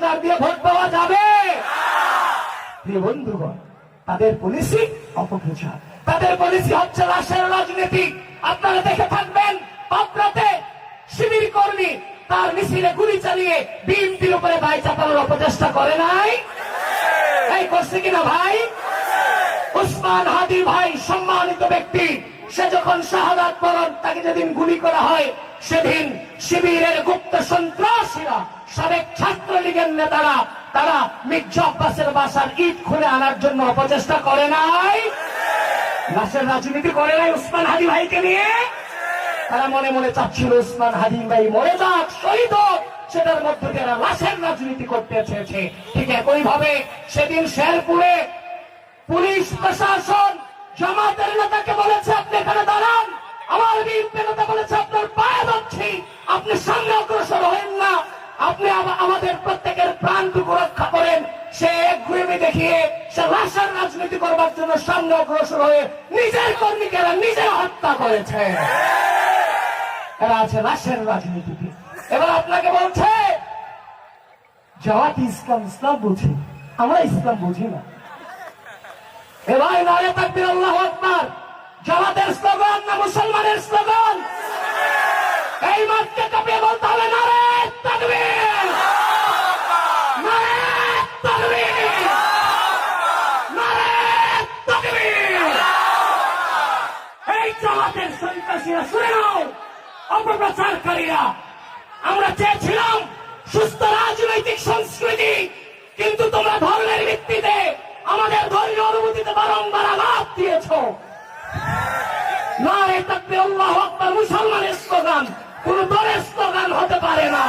রাজাকার দিয়ে ভোট পাওয়া যাবে? প্রিয় বন্ধুগণ, তাদের পলিসি অপপ্রচার, তাদের পলিসি হচ্ছে লাশের রাজনীতি। আপনারা দেখে থাকবেন, পাবনাতে শিবির কর্মী তার মিছিলে গুলি চালিয়ে বিএনপির উপরে দায় চাপানোর অপচেষ্টা করে নাই? এই করছে কিনা ভাই? উসমান হাদি ভাই সম্মানিত ব্যক্তি, সে যখন শাহাদাত বরণ, তাকে যেদিন গুলি করা হয়, সেদিন শিবিরের গুপ্ত সন্ত্রাসীরা, সাবেক ছাত্রলীগের নেতারা, তারা মির্জা আব্বাসের বাসার ইট খুলে আনার জন্য অপচেষ্টা করে নাই? লাশের রাজনীতি করে নাই উসমান হাদি ভাইকে নিয়ে? তারা মনে মনে চাচ্ছিল উসমান হাদি ভাই মরে যাক, শহীদ হোক, সেটার মধ্যে তারা লাশের রাজনীতি করতে চেয়েছে। ঠিক একই ভাবে সেদিন শেরপুরে পুলিশ প্রশাসন জামাতের নেতাকে বলেছে আপনি এখানে দাঁড়ান, আমার বিএনপি নেতা বলেছে আপনার পায়ে ধরছি, আপনি সামনে অগ্রসর হবেন না, আপনি আমাদের প্রত্যেকের প্রাণটুকু রক্ষা করেন। সে একগুঁয়েমি দেখিয়ে সে লাশের রাজনীতি করবার জন্য সামনে অগ্রসর হয়ে নিজের কর্মীকে নিজের হত্যা করেছে। এরা আছে লাশের রাজনীতিতে। এবার আপনাকে বলছে জামাত ইসলাম, ইসলাম বুঝি, আমরা ইসলাম বুঝি না। এবার নারে তাকবীর, আল্লাহু আকবার। জামাতের স্লোগান না মুসলমানের স্লোগান? এই মাঠকে কাঁপিয়ে বলতে হবে নারে তাকবীর, নারে তাকবীর, নারে তাকবীর। এই জামাতের সন্ত্রাসীরা শুনে নাও, অপপ্রচারকারীরা, আমরা চেয়েছিলাম সুস্থ রাজনৈতিক সংস্কৃতি, কিন্তু তোমরা ধর্মের ভিত্তিতে আমাদের ধর্মীয় অনুভূতিতে বারংবার আঘাত দিয়েছ। নারে তাকবীর, আল্লাহু আকবার মুসলমানের স্লোগান, কোন দলের স্লোগান হতে পারে না।